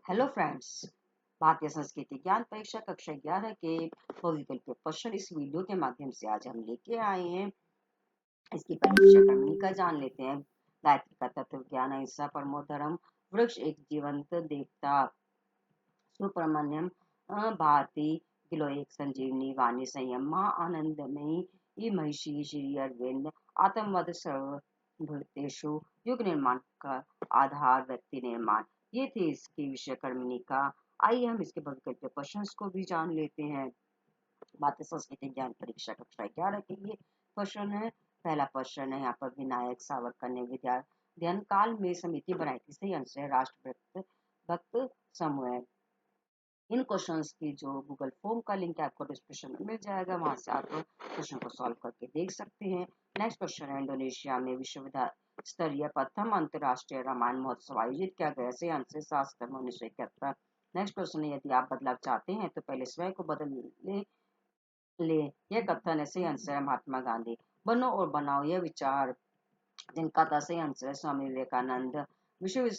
Hello friends, भारतीय संस्कृति ज्ञान परीक्षा कक्षा 11 के बहुविकल्पीय प्रश्न इस वीडियो के माध्यम से आज हम लेके आए हैं। इसकी परीक्षा क्रमणी का जान लेते हैं। गायत्री का तत्व ज्ञान, अहिंसा, परमो धर्म, वृक्ष एक जीवंत देवता, सुब्रमण्यम भारती, किलो एक संजीवनी, वाणी संयम, माँ आनंदमयी, महिषी, श्री अरविंद, आत्मवद सर्वभूतेषु, युग निर्माण का आधार व्यक्ति निर्माण। ये थे इसकी विषय कर्मणिका। आइए हम इसके भविष्य क्वेश्चन को भी जान लेते हैं। भारतीय संस्कृति ज्ञान परीक्षा कक्षा 11 के लिए क्वेश्चन है। पहला क्वेश्चन है यहाँ पर, विनायक सावरकर ने विद्याध्ययन काल में समिति बनाई थी। सही आंसर है राष्ट्र भक्त समूह। इन क्वेश्चंस की जो गूगल फॉर्म का लिंक है आपको डिस्क्रिप्शन में मिल जाएगा, वहां से आप क्वेश्चन को सॉल्व करके देख सकते हैं। नेक्स्ट क्वेश्चन है, इंडोनेशिया में विश्व स्तरीय प्रथम अंतरराष्ट्रीय रामायण महोत्सव आयोजित किया गया। सही आंसर 7 सितंबर 1971। नेक्स्ट क्वेश्चन है, यदि आप बदलाव चाहते हैं तो पहले स्वयं को बदल ले यह कथन है। सही आंसर है महात्मा गांधी। बनो और बनाओ यह विचार जिनका था। सही आंसर है स्वामी विवेकानंद। विश्व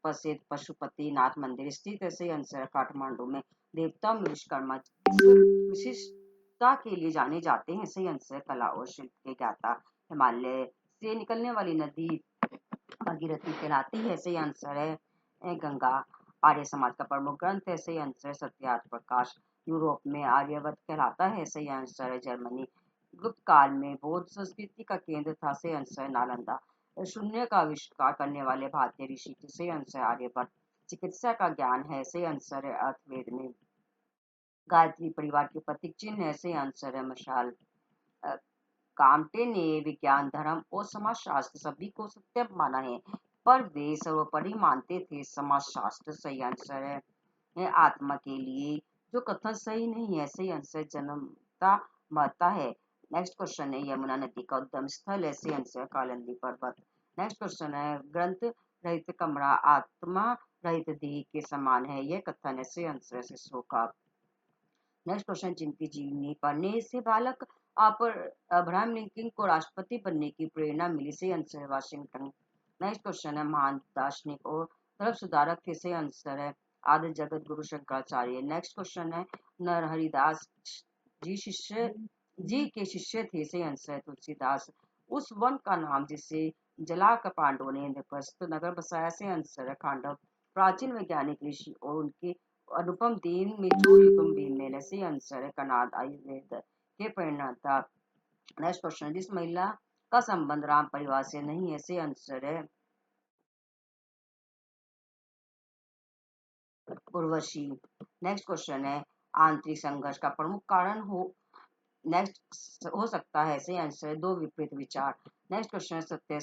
प्रसिद्ध पशुपति नाथ मंदिर स्थित है। सही आंसर है काठमांडू में। देवता में विश्वकर्मा विशिष्टता के लिए जाने जाते हैं। सही आंसर है कला और शिल्प के ज्ञाता। हिमालय से निकलने वाली नदी भागीरथी कहलाती है। सही आंसर है गंगा। आर्य समाज का प्रमुख ग्रंथ है। सही आंसर है सत्यार्थ प्रकाश। यूरोप में आर्यवर्त कहलाता है। सही आंसर है जर्मनी। गुप्त काल में बौद्ध संस्कृति का केंद्र था। सही आंसर है नालंदा। शून्य का आविष्कार करने वाले भारतीय ऋषि थे। सही आंसर है आर्यभट्ट। चिकित्सा का ज्ञान है। सही आंसर है अर्थवेद में। गायत्री परिवार के प्रतीक चिन्ह है। सही आंसर है मशाल। कामटे ने विज्ञान, धर्म और समाजशास्त्र सभी को सत्य माना है, पर वे सर्वोपरि मानते थे समाजशास्त्र। सही आंसर है आत्मा के लिए जो कथन सही नहीं है। सही आंसर जन्मता मरता है। नेक्स्ट क्वेश्चन है, यमुना नदी का उद्गम स्थल है। सही आंसर कालिंदी पर्वत। नेक्स्ट क्वेश्चन है, ग्रंथ रहित कमरा आत्मा रहित देह के समान है, यह कथन है। सही आंसर सिसरो का। नेक्स्ट क्वेश्चन, जिनकी जीवनी पढ़ने से बालक अब्राहम लिंकन को राष्ट्रपति बनने की प्रेरणा मिली। सही आंसर है वाशिंगटन। नेक्स्ट क्वेश्चन है, महान दार्शनिक और धर्म सुधारक थे। सही आंसर है आदि जगत गुरु शंकराचार्य। नेक्स्ट क्वेश्चन है, नरहरिदास जी के शिष्य थे। सही आंसर है तुलसीदास। उस वन का नाम जिसे जलाकर पांडवों ने इंद्रप्रस्थ नगर बसाया। सही आंसर है खांडव। प्राचीन वैज्ञानिक ऋषि और उनके अनुपम दीन में जो युगम भीम में। सही आंसर है कनाद आयुर्वेद के परिणता। नेक्स्ट क्वेश्चन, जिस महिला का संबंध राम परिवार से नहीं है। सही आंसर है उर्वशी। नेक्स्ट क्वेश्चन है, आंतरिक संघर्ष का प्रमुख कारण नेक्स्ट हो सकता है। सही आंसर है दो विपरीत विचार। नेक्स्ट क्वेश्चन है, सत्य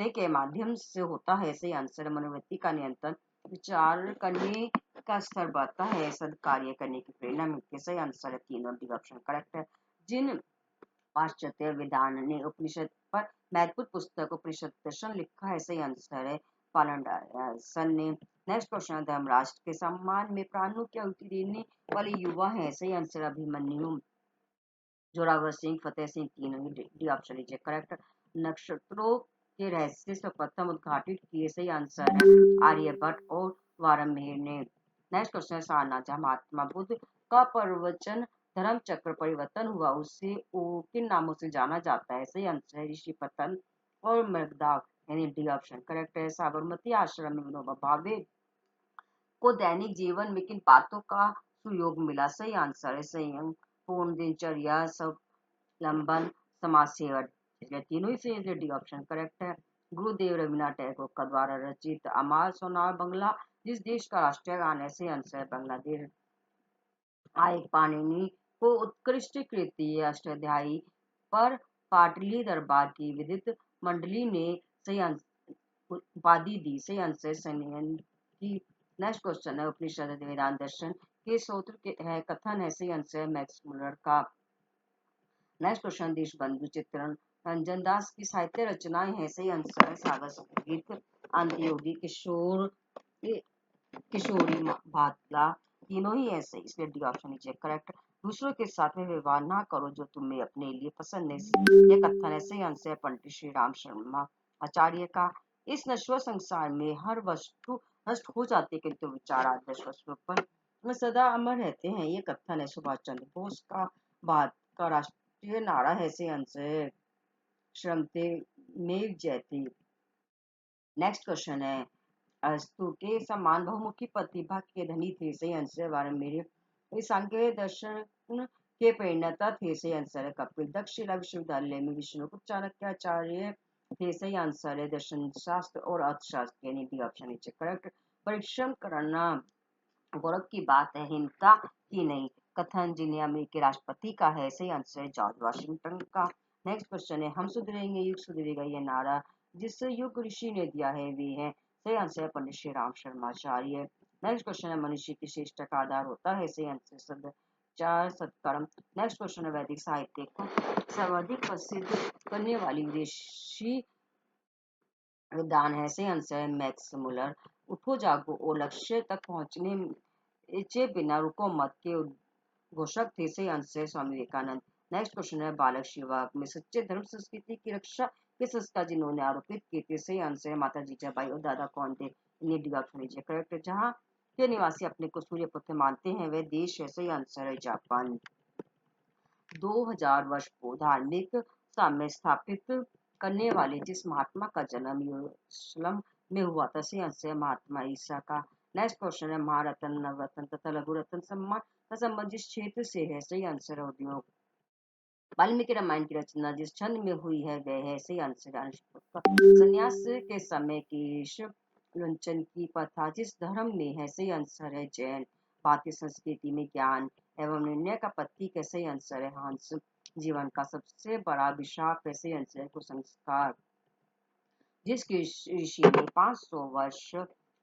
के माध्यम से होता है। सही आंसर है मनोवृत्ति का नियंत्रण। विचार करने का स्तर बढ़ता है, सद कार्य करने की प्रेरणा मिलती है। सही आंसर है तीनों डी ऑप्शन करेक्ट है। जिन पाश्चात्य वेदांत ने उपनिषद पर महत्वपूर्ण पुस्तक उपनिषद दर्शन लिखा है। सही आंसर है पालंडासन ने। नेक्स्ट क्वेश्चन, धर्मराष्ट्र के सम्मान में प्राणों की आहुति देने वाले युवा है। सही आंसर अभिमन्यु। जोरावर सिंह, फतेह सिंह, तीनों ही डी ऑप्शन लीजिए करेक्ट। नक्षत्रों के रहस्य सर्वप्रथम उद्घाटित किए। सही आंसर है आर्यभट्ट और वारमेर ने। नेक्स्ट क्वेश्चन, सारनाथ महात्मा बुद्ध का प्रवचन धर्म चक्र परिवर्तन हुआ, उसे किन नामों से जाना जाता है। सही आंसर है ऋषि पतन और मृगदाव, यानी डी ऑप्शन करेक्ट है। साबरमती आश्रम में विनोबा भावे को दैनिक जीवन में किन बातों का सुयोग मिला। सही आंसर है संयम, पूर्ण दिनचर्या, सब लंबन, समाज सेवा। तीनों ही से डी ऑप्शन करेक्ट है। गुरुदेव रविन्द्रनाथ टैगोर का द्वारा रचित अमार सोनार बंगला जिस देश का राष्ट्रीय गान है। सही आंसर है बांग्लादेश। आयक पाणिनि को उत्कृष्ट कृति अष्टाध्यायी पर पाटली दरबार की विदित मंडली ने सही उपाधि दी। सही आंसर संयन की। नेक्स्ट क्वेश्चन है, उपनिषद वेदांत दर्शन के सूत्र के है कथन है। सही आंसर मैक्स मुलर का। नेक्स्ट क्वेश्चन, देशबंधु चित्रण रंजन दास की साहित्य रचनाएं है। सही आंसर है सागर संगीत, अंतयोगी, किशोरी भातला, तीनों ही ऐसे, इसलिए डी ऑप्शन नीचे करेक्ट। दूसरों के साथ में व्यवहार ना करो जो तुम्हें अपने लिए पसंद नहीं, यह कथन है। सही आंसर पंडित श्री राम शर्मा आचार्य का। इस नश्वर संसार में हर वस्तु नष्ट हो जाती है, किंतु विचार आदर्श वस्तु पर सदा अमर रहते हैं। ये कथन है सुभाष चंद्र बोस का भारत का राष्ट्रीय नारा है। से अंश श्रमते में जयते। नेक्स्ट क्वेश्चन है, अस्तु के समान बहुमुखी प्रतिभा के धनी थे। सही आंसर बारे मेरे सांख्य दर्शन के प्रेरणाता थे। सही आंसर है कपिल। दक्षिणा विश्वविद्यालय में विष्णुगुप्त चाणक्याचार्य थे। सही आंसर है दर्शन शास्त्र और अर्थशास्त्र। यानी डी ऑप्शन नीचे करेक्ट। परिश्रम करना गौरव की बात है, हिंसा की नहीं। कथन जिन्हें अमेरिकी राष्ट्रपति का है। सही आंसर है जॉर्ज वाशिंगटन का। नेक्स्ट क्वेश्चन है, हम सुधरेंगे युग सुधरेगा ये नारा जिस युग ऋषि ने दिया है वे है। सही आंसर है पंडित श्री राम शर्माचार्य। नेक्स्ट क्वेश्चन है, मनुष्य की श्रेष्ठ का आधार होता है। सही आंसर सदाचार सत्कर्म। नेक्स्ट क्वेश्चन है, वैदिक साहित्य को सर्वाधिक प्रसिद्ध करने वाली विदेशी विद्वान है। सही आंसर है मैक्स मुलर। उठो जागो और लक्ष्य तक पहुंचने चे बिना रुको मत के घोषक थे। सही आंसर है स्वामी विवेकानंद। नेक्स्ट क्वेश्चन है, बालक शिवाग में सच्चे धर्म संस्कृति की रक्षा के संस्कार जिन्होंने आरोपित किए थे। सही आंसर है माता जीजाबाई और दादा कौन थे। इन्हें डी ऑप्शन नीचे करेक्ट। जहाँ के निवासी अपने को सूर्य पुत्र मानते हैं वह देश है। सही आंसर है जापान। 2000 वर्ष को धार्मिक साम्य स्थापित करने वाले जिस महात्मा का जन्म यरूशलेम में हुआ था। सही आंसर है महात्मा ईसा का। नेक्स्ट क्वेश्चन है, महारत्न नवरत्न तथा लघु रत्न सम्मान का संबंध जिस क्षेत्र से है। सही आंसर है उद्योग। वाल्मीकि रामायण की रचना जिस छंद में हुई है वह है। सही आंसर है संन्यास के समय केश लुंचन की प्रथा जिस धर्म में है। सही आंसर है जैन। भारतीय संस्कृति में ज्ञान एवं निर्णय का प्रतीक है। सही आंसर है हंस। जीवन का सबसे बड़ा अभिशाप है। सही आंसर है कुसंस्कार। जिस ऋषि ने 500 वर्ष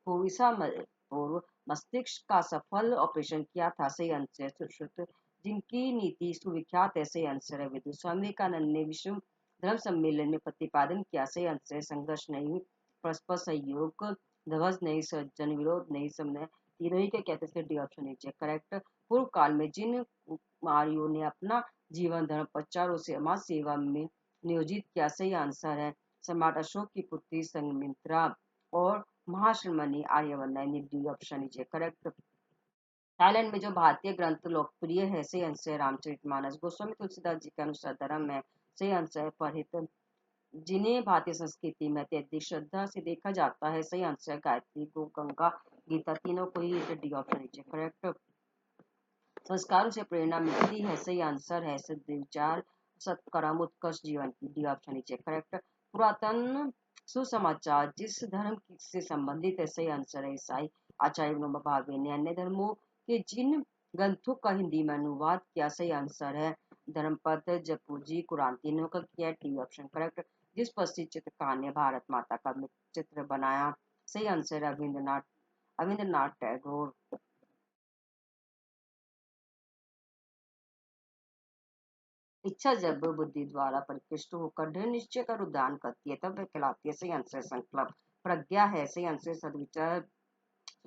पूर्व मस्तिष्क का सफल ऑपरेशन किया था। सही आंसर है सुश्रुत। जिनकी नीति सुविख्यात है। सही आंसर है विदुर। स्वामी विवेकानंद ने विश्व धर्म सम्मेलन में प्रतिपादन किया। सही आंसर है संघर्ष नहीं परस्पर सहयोग, ध्वज नहीं सज्जन, विरोध नहीं समन्वय, तीनों ही के कहते थे। डी ऑप्शन नीचे करेक्ट। पूर्व काल में जिन कुमारियों ने अपना जीवन धर्म प्रचार और समाज सेवा में नियोजित किया। सही आंसर है सम्राट अशोक की पुत्री संघमित्रा और महाश्रमणी आर्यवर्णा। डी ऑप्शन नीचे करेक्ट। थाईलैंड में जो भारतीय ग्रंथ लोकप्रिय है। सही आंसर है रामचरितमानस। गोस्वामी तुलसीदास जी के अनुसार धर्म है। सही आंसर है परहित। जिन्हें भारतीय संस्कृति में अत्यधिक श्रद्धा से देखा जाता है। सही आंसर है गायत्री गो गंगा गीता। तीनों को ही डी ऑप्शन नीचे करेक्ट। संस्कारों से प्रेरणा मिलती है। सही आंसर है सद्विचार सत्कर्म उत्कृष्ट जीवन की। डी ऑप्शन नीचे करेक्ट। पुरातन सुसमाचार जिस धर्म से संबंधित है। सही आंसर है ईसाई। आचार्य विनोबा भावे ने अन्य धर्मों के जिन ग्रंथों का हिंदी में अनुवाद किया। सही आंसर है धर्मपद जपूजी कुरान। तीनों का किया। D option correct. जिस प्रसिद्ध चित्रकार ने भारत माता का चित्र बनाया। सही आंसर है रविंद्रनाथ टैगोर। इच्छा जब बुद्धि द्वारा परिकृष्ट होकर दृढ़ निश्चय का रुद्धान करती है तब वह कहलाती है। सही आंसर संकल्प। प्रज्ञा है। सही आंसर सदविचार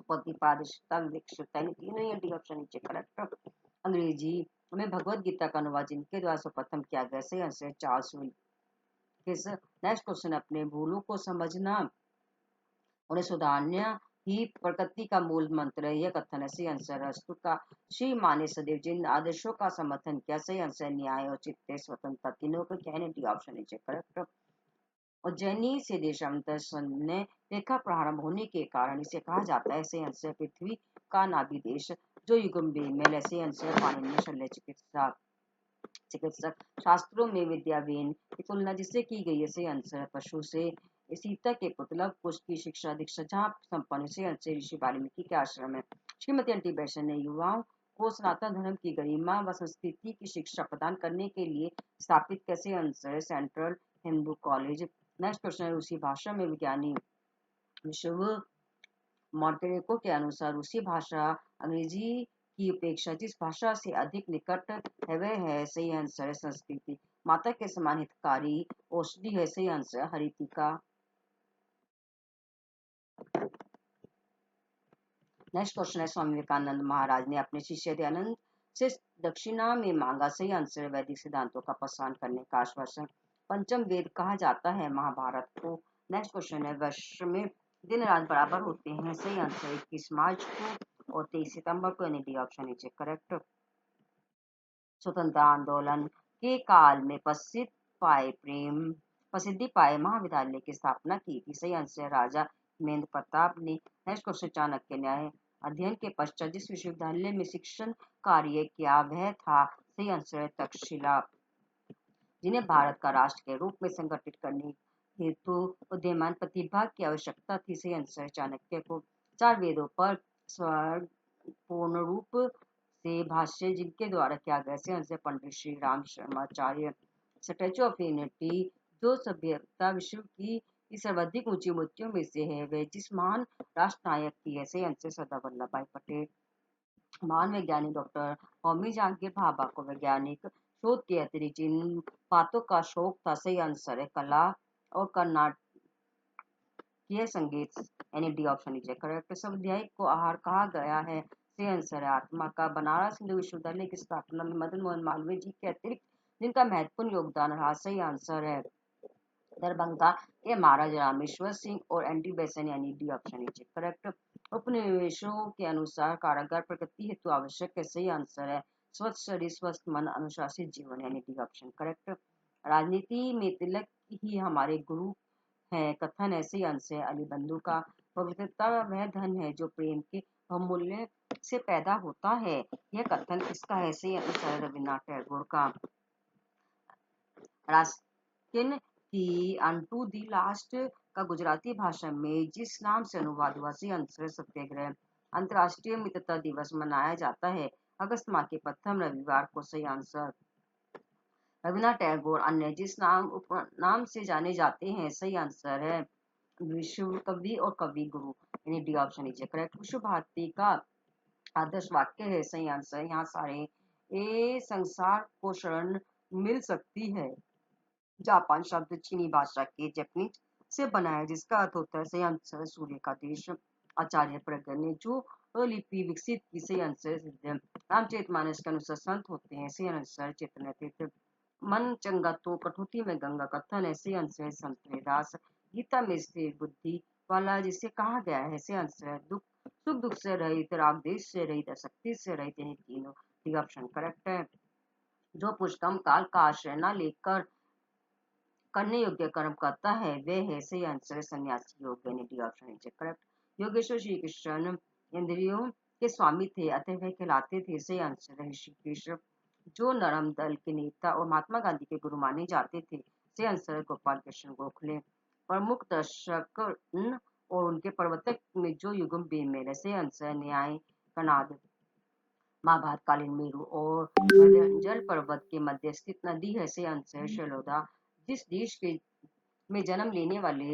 प्रतिपादकता विवेकशीलता। तीनों ही डी ऑप्शन नीचे करेक्ट। अंग्रेजी में भगवत गीता का अनुवाद जिनके द्वारा सर्वप्रथम किया गया। सही answer Charles Wilkins. Next question, अपने भूलों को समझना उन्हें सुधारना ही प्रकृति का मूल मंत्र है। यह कथन है। सही आंसर अस्तु का। श्री माने सदैव जिन आदर्शों का समर्थन किया। सही आंसर न्याय और चित्त स्वतंत्रता। तीनों को कहने डी ऑप्शन नीचे करेक्ट। उज्जैनी से देशांतर ने रेखा प्रारंभ होने के कारण इसे कहा जाता है। सही आंसर पृथ्वी का नाभि देश जो युगम बेमेल है। सही आंसर पाणिनीय शल्य चिकित्सक। शास्त्रों में विद्यावेन की तुलना जिससे की गई है। सही आंसर पशु से। सीता के पुत्र कुश की शिक्षा दीक्षा जहाँ संपन्न। सही आंसर ऋषि वाल्मीकि के आश्रम है। श्रीमती अंटी बैशन ने युवाओं को सनातन धर्म की गरिमा व संस्कृति की शिक्षा प्रदान करने के लिए स्थापित कैसे आंसर है central Hindu college. Next question है, रूसी भाषा में विज्ञानी विश्व मॉन्टेरेको के अनुसार रूसी भाषा अंग्रेजी की उपेक्षा जिस भाषा से अधिक निकट है वह है। सही आंसर है संस्कृति। माता के समान हितकारी औषधि है। सही आंसर हरितिका। नेक्स्ट क्वेश्चन है, स्वामी विवेकानंद महाराज ने अपने शिष्य दयानंद से दक्षिणा में मांगा। सही आंसर वैदिक सिद्धांतों का प्रसार करने का आश्वासन। पंचम वेद कहा जाता है महाभारत को। नेक्स्ट क्वेश्चन है, वर्ष में दिन रात बराबर होते हैं? सही आंसर 21 मार्च को और 23 सितंबर को, यानी डी ऑप्शन इज करेक्ट। स्वतंत्रता आंदोलन के काल में प्रसिद्धि पाए महाविद्यालय की स्थापना की थी? सही आंसर राजा महेंद्र प्रताप ने। नेक्स्ट क्वेश्चन, चाणक्य न्याय अध्ययन के पश्चात जिस विश्वविद्यालय में शिक्षण कार्य किया वह था? सही आंसर तक्षशिला, जिन्हें भारत का राष्ट्र के रूप में संगठित करने हेतु उदीयमान प्रतिभा की आवश्यकता थी? सही आंसर चाणक्य को। चार वेदों पर स्वर पूर्ण रूप से भाष्य जिनके द्वारा किया गया? सही answer Pandit Shri Ram Sharmacharya. Statue of Unity जो सभ्यता विश्व की सर्वाधिक ऊंची मूर्तियों में से है, वह जिस महान राष्ट्र नायक की है? सही आंसर सरदार वल्लभ भाई पटेल। महान वैज्ञानिक डॉक्टर होमी जहांगीर भाभा को वैज्ञानिक शोध के अतिरिक्त जिन बातों का शौक था? सही आंसर है कला और कर्नाटकीय संगीत, यानी डी ऑप्शन इज करेक्ट। स्वाध्याय को आहार कहा गया है? सही आंसर है आत्मा का। बनारस हिंदू विश्वविद्यालय की स्थापना में मदन मोहन मालवीय जी के अतिरिक्त जिनका महत्वपूर्ण योगदान रहा? सही आंसर है दरभंगा के महाराजा रामेश्वर सिंह और एंटी बेसन, यानी डी ऑप्शन इज करेक्ट। उपनिवेशों के अनुसार कारागार प्रगति हेतु आवश्यक है? सही आंसर है स्वस्थ शरीर स्वस्थ मन अनुशासित जीवन, यानी डी ऑप्शन करेक्ट। राजनीति में तिलक ही हमारे गुरु है कथन है? सही आंसर है अली बंधु का। पवित्रता वह धन है जो प्रेम के बहुमूल्य से पैदा होता है, यह कथन किसका है? सही आंसर रविन्द्रनाथ टैगोर का। रास्किन की अनटू दी लास्ट का गुजराती भाषा में जिस नाम से अनुवाद हुआ? सही आंसर सत्याग्रह। अंतर्राष्ट्रीय मित्रता दिवस मनाया जाता है अगस्त माह के प्रथम रविवार को? सही आंसर रविन्द्रनाथ टैगोर। अन्य जिस उपनाम से जाने जाते हैं? सही आंसर है विश्व कवि और कवि गुरु, यानी डी ऑप्शन इज करेक्ट। विश्व भारती का आदर्श वाक्य है? सही आंसर यहाँ सारे संसार को शरण मिल सकती है। जापान शब्द चीनी भाषा के जैपनीज से बना है जिसका अर्थ होता है? सही आंसर सूर्य का देश। आचार्य प्रज्ञा ने जो लिपि विकसित की? सही आंसर रामचरितमानस के अनुसार संत होते हैं? सही आंसर चैतन्य तीर्थ। मन चंगा तो कठौती में गंगा कथन है? सही आंसर है संत रविदास। गीता में स्थिर बुद्धि वाला जिसे कहा गया है? सही आंसर दुख सुख दुख से रहित, राग देश से रहित, शक्ति से रहित, यानी तीनों डी ऑप्शन करेक्ट है। जो पुष्कम काल का आश्रय न लेकर करने योग्य कर्म करता है वह है? सही आंसर सन्यासी योग, यानी D option is correct. Yogeshwar Shri Krishna इंद्रियों के स्वामी थे अतः वह कहलाते थे? सही आंसर ऋषिकेश। जो नरम दल के नेता और महात्मा गांधी के गुरु माने जाते थे? सही आंसर गोपाल कृष्ण गोखले। प्रमुख दर्शक और उनके प्रवर्तक में जो युगम बेमेल है? सही आंसर न्याय कनाद। महाभारत कालीन मेरु और जल पर्वत के मध्य स्थित नदी है? सही आंसर शैलोदा। जिस देश के में जन्म लेने वाले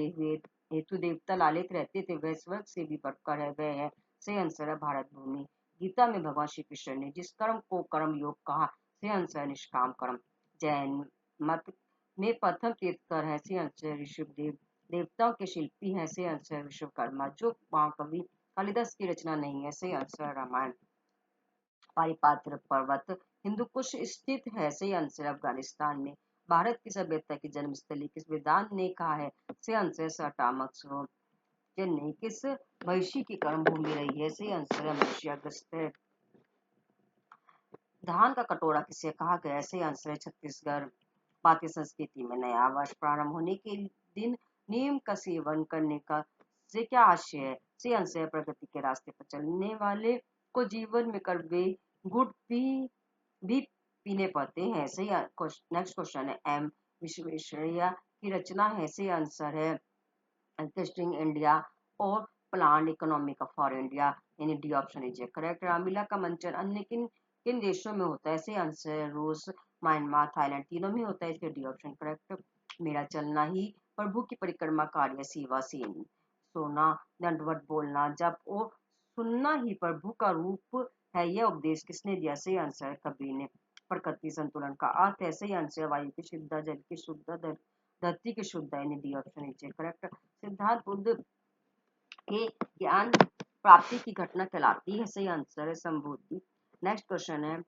हेतु देवता लालित रहते थे वह स्वर्ग से भी बढ़कर है वह है? सही आंसर है भारत भूमि। गीता में भगवान श्री कृष्ण ने जिस कर्म को कर्म योग कहा? सही आंसर निष्काम कर्म। जैन मत में प्रथम तीर्थकर है? सही आंसर ऋषभदेव। देवताओं के शिल्पी है? सही आंसर विश्वकर्मा। जो महाकवि कालिदास की रचना नहीं है? सही आंसर रामायण। पारिपात्र पर्वत हिंदुकुश स्थित है? सही आंसर अफगानिस्तान में। भारत की सभ्यता की जन्मस्थली किस वेदांत ने कहा है? सही आंसर सटामक सरोवर। चेन्नई किस महिषी की कर्म भूमि रही है? सही आंसर है धान का कटोरा किसे कहा गया? सही आंसर है छत्तीसगढ़। भारतीय संस्कृति में नया वर्ष प्रारंभ होने के दिन नीम का सेवन करने का से क्या आशय है? सही आंसर है प्रगति के रास्ते पर चलने वाले को जीवन में कड़वे गुड़ भी पीने पड़ते हैं? सही नेक्स्ट क्वेश्चन है एम विश्वेश्वरैया की रचना है? सही आंसर है इंटरेस्टिंग इंडिया और प्लान इकोनॉमी फॉर इंडिया, यानी D option is correct. Ramlila का मंचन अन्य किन किन देशों में होता है? सही आंसर रूस, म्यांमार, थाईलैंड, तीनों में होता है? इसके डी ऑप्शन करेक्ट। मेरा चलना ही प्रभु की परिक्रमा कार्य सेवा से सोना दंडवत बोलना जब और सुनना ही प्रभु का रूप है, यह उपदेश किसने दिया? सही आंसर कबीर ने। प्रकृति संतुलन का अर्थ है? सही आंसर वायु की शुद्धता, जल की शुद्धता, धरती की शुद्धता, यानी D option is correct. Siddharth Buddha के ज्ञान प्राप्ति की घटना कहलाती है? सही आंसर है संबोधि। नेक्स्ट क्वेश्चन है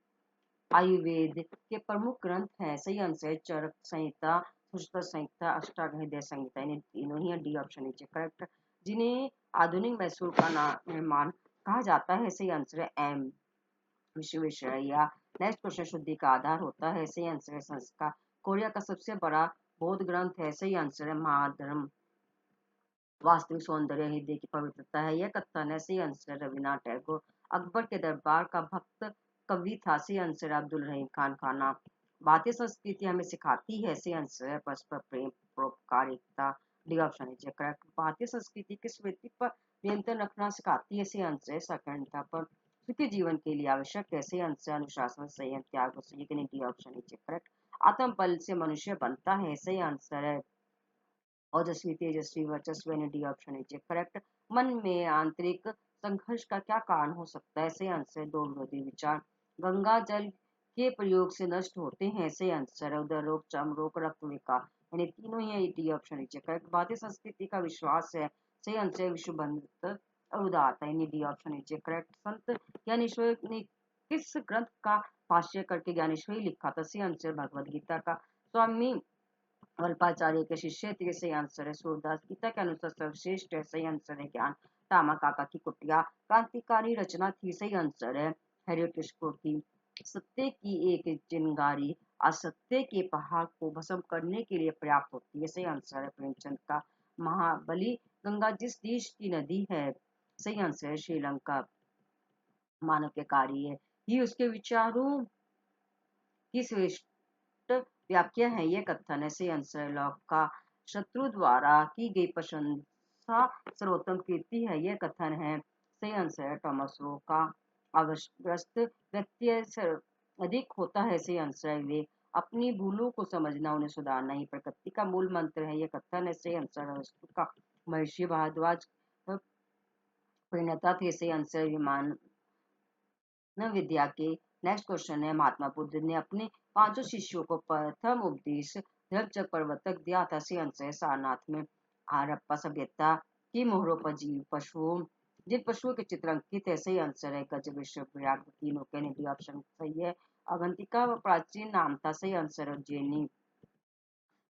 आयुर्वेद के प्रमुख ग्रंथ हैं? सही आंसर चरक संहिता, सुश्रुत संहिता, अष्टाध्यायी संहिता, इन्हें तीनों ही डी ऑप्शन नीचे करेक्ट। जिन्हें आधुनिक मैसूर का निर्माण कहा जाता है, सही आंसर है एम विश्वेश्वरैया। नेक्स्ट क्वेश्चन, शुद्धि का आधार होता है, सही आंसर है संस्कार। कोरिया का सबसे बड़ा बौद्ध ग्रंथ है, सही आंसर है महाधर्म। वास्तविक सौंदर्य हृदय की पवित्रता है, यह कथन है, सही आंसर है रविन्द्रनाथ टैगोर। अकबर के दरबार का भक्त कवि था, सही आंसर है अब्दुल रहीम खान खाना। भारतीय संस्कृति हमें सिखाती है, सही आंसर है परस्पर प्रेम, परोपकार, एकता। D option is correct. भारतीय संस्कृति किस व्यक्ति पर नियंत्रण रखना सिखाती है, सही आंसर है सक्रियता पर। सुखी जीवन के लिए आवश्यक है, सही आंसर अनुशासन, संयम, त्याग और सहयोग। D option is correct. आत्म बल से मनुष्य बनता है, सही आंसर है ओजस्वी, तेजस्वी, वर्चस्व। D option is correct. मन में आंतरिक संघर्ष का क्या कारण हो सकता है, सही आंसर दो विरोधी विचार। गंगा जल के प्रयोग से नष्ट होते हैं, सही आंसर है उदर रोग, चर्म रोग, रक्त विकार। यानी तीनों ही डी ऑप्शन इज करेक्ट। भारतीय संस्कृति का विश्वास है, सही आंसर है विश्व बंधुत्व और उदारता। यानी डी ऑप्शन इज करेक्ट। संत ज्ञानेश्वर ने किस ग्रंथ का भाष्य करके ज्ञानेश्वरी लिखा था, सही आंसर भगवद गीता का। स्वामी वल्पाचार्य के शिष्य थे, सही आंसर है सूरदास। गीता के अनुसार सर्वश्रेष्ठ है, सही आंसर है ज्ञान। रामा काका की कुटिया क्रांतिकारी रचना थी, सही आंसर है हैरियट किशोर की। सत्य की एक चिंगारी असत्य के पहाड़ को भस्म करने के लिए पर्याप्त होती है, सही आंसर है प्रेमचंद का। महाबली गंगा जिस देश की नदी है, सही आंसर है श्रीलंका। मानव के कार्य ही उसके विचारों की श्रेष्ठ व्याख्या है, यह कथन है, सही आंसर है लॉक का। शत्रु द्वारा की गई प्रशंसा सर्वोत्तम कीर्ति है, यह कथन है, सही आंसर है टॉमस रो का। अवग्रस्त व्यक्ति अधिक होता है, सही आंसर है विवेक। अपनी भूलों को समझना, उन्हें सुधारना ही प्रकृति का मूल मंत्र है, यह कथन है, सही आंसर है अरस्तु का। महर्षि भारद्वाज प्रणेता थे, सही आंसर विमान विद्या के। नेक्स्ट क्वेश्चन है, महात्मा बुद्ध ने अपने 5 शिष्यों को प्रथम उपदेश धर्मचक पर्वत तक दिया था, सही आंसर है सारनाथ में। हड़प्पा सभ्यता की मोहरों पर जीव पशुओं, जिन पशुओं के चित्र अंकित है, सही आंसर है गज, विश्व, व्याघ्र, तीनों के। डी ऑप्शन सही है। अवंतिका प्राचीन नाम था, सही आंसर है उज्जैनी।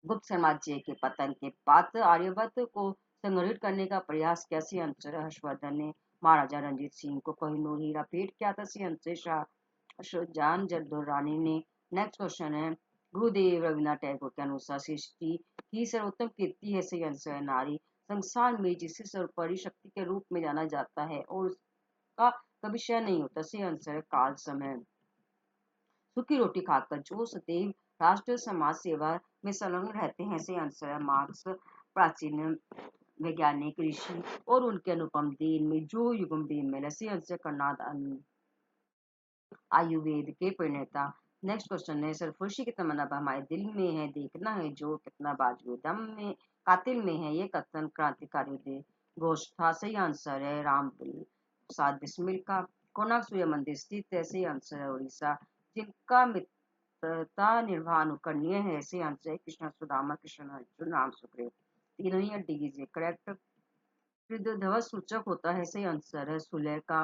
गुप्त साम्राज्य के पतन के बाद आर्यवर्त को संग्रहित करने का प्रयास किया, सही आंसर है हर्षवर्धन ने। महाराजा रंजीत सिंह को कोहिनूर हीरा भेंट किया था, सही आंसर शाहजान दुर्रानी ने। नेक्स्ट क्वेश्चन है, गुरुदेव रविन्द्रनाथ टैगोर के अनुसार सृष्टि की सर्वोत्तम कीर्ति है, सही आंसर है नारी। संसार में जिसे सर्वोपरि शक्ति के रूप में जाना जाता है और उसका कभी क्षय नहीं होता, सही आंसर है काल समय। सूखी रोटी खाकर जो सदैव राष्ट्र समाज सेवा में संलग्न रहते हैं, सही आंसर है मार्क्स। प्राचीन वैज्ञानिक ऋषि और उनके अनुपम देन में जो युगम बेमेल है, सही आंसर कर्नाड आयुर्वेद के प्रणेता। नेक्स्ट क्वेश्चन है, सरफरोशी की तमन्ना अब हमारे दिल में है, देखना है जो कितना बाजू दम में कातिल में है, ये कथन क्रांतिकारी दे घोष था, सही आंसर है राम प्रसाद बिस्मिल का। कोणार्क सूर्य मंदिर स्थित है, सही आंसर है उड़ीसा। जिनका मित्रता निर्वाह अनुकरणीय है, सही आंसर है कृष्ण सुदामा, कृष्ण अर्जुन, राम सुग्रीव। तीनों ही डी करेक्ट। ध्वज सूचक होता है, सही आंसर है सुलेह का।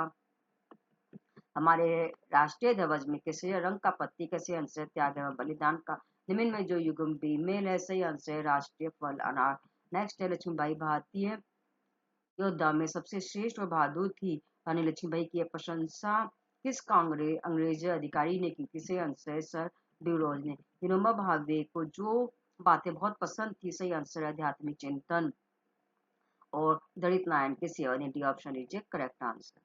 हमारे राष्ट्रीय ध्वज में केसरिया रंग का पत्ती कैसे आंसर त्याग एवं बलिदान का। निम्न में जो युगम बेमेल है, सही आंसर राष्ट्रीय फल अनार। नेक्स्ट है, लक्ष्मीबाई भारतीय योद्धा में सबसे श्रेष्ठ और बहादुर थी। रानी लक्ष्मीबाई की प्रशंसा किस कांग्रेस अंग्रेज अधिकारी ने की थी, सही आंसर सर ड्यूरोज ने। विनोबा भावे को जो बातें बहुत पसंद थी, सही आंसर आध्यात्मिक चिंतन और दलित नारायण की सेवा। डी ऑप्शन लीजिए करेक्ट आंसर।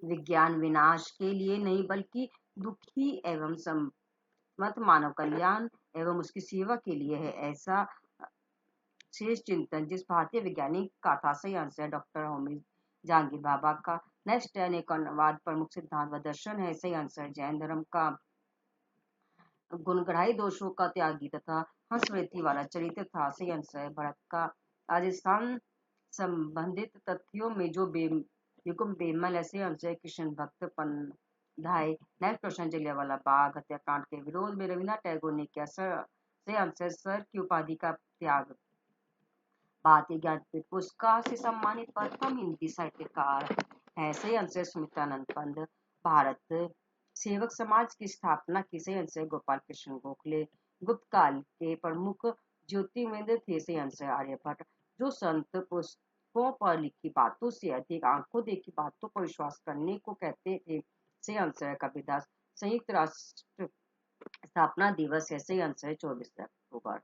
विज्ञान विनाश के लिए नहीं बल्कि दुखी एवं सम्मत मानव कल्याण एवं उसकी सेवा के लिए है, ऐसा शेष चिंतन जिस भारतीय वैज्ञानिक का था, सही आंसर डॉक्टर होमी जहांगीर बाबा का। नेक्स्ट है, अनेकवाद प्रमुख सिद्धांत व दर्शन है, सही आंसर जैन धर्म का। गुणग्राही दोषों का त्यागी तथा हंसवृत्ति वाला चरित्र था, सही आंसर है भरत का। राजस्थान संबंधित तथ्यों में जो युगम बेमल ऐसे आंसर कृष्ण भक्त पंधाय। नेक्स्ट क्वेश्चन, जलियांवाला बाग हत्याकांड के विरोध में रविन्द्रनाथ टैगोर ने क्या सही आंसर सर की उपाधि का त्याग। भारतीय ज्ञानपीठ पुरस्कार से सम्मानित प्रथम हिंदी साहित्यकार है, सही आंसर सुमित्रानंद पंत। भारत सेवक समाज की स्थापना की? सही आंसर गोपाल कृष्ण गोखले। गुप्त काल के प्रमुख ज्योतिर्विद थे? सही आंसर आर्यभट्ट। जो संत पुस्तकों पर लिखी बातों से अधिक आंखों देखी बातों पर विश्वास करने को कहते थे? सही आंसर है कबीरदास। संयुक्त राष्ट्र स्थापना दिवस है? सही आंसर है 24 अक्टूबर।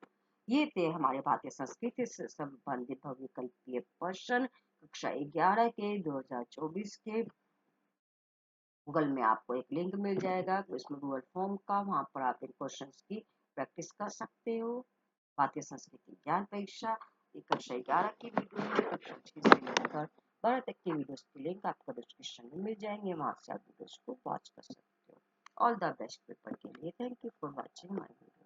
ये थे हमारे भारतीय संस्कृति से संबंधित बहुविकल्पीय प्रश्न कक्षा 11 के 2024 के। गूगल में आपको एक लिंक मिल जाएगा इसमें गूगल फॉर्म का, वहां पर आप इन क्वेश्चंस की प्रैक्टिस कर सकते हो। भारतीय संस्कृति ज्ञान परीक्षा कक्षा 11 की वीडियो है, कक्षा 6 से लेकर 12 तक की वीडियोस की लिंक आपको डिस्क्रिप्शन में मिल जाएंगे, वहां से आप वीडियोस को वॉच कर सकते हो। ऑल द बेस्ट पेपर के लिए। Thank you for watching my video.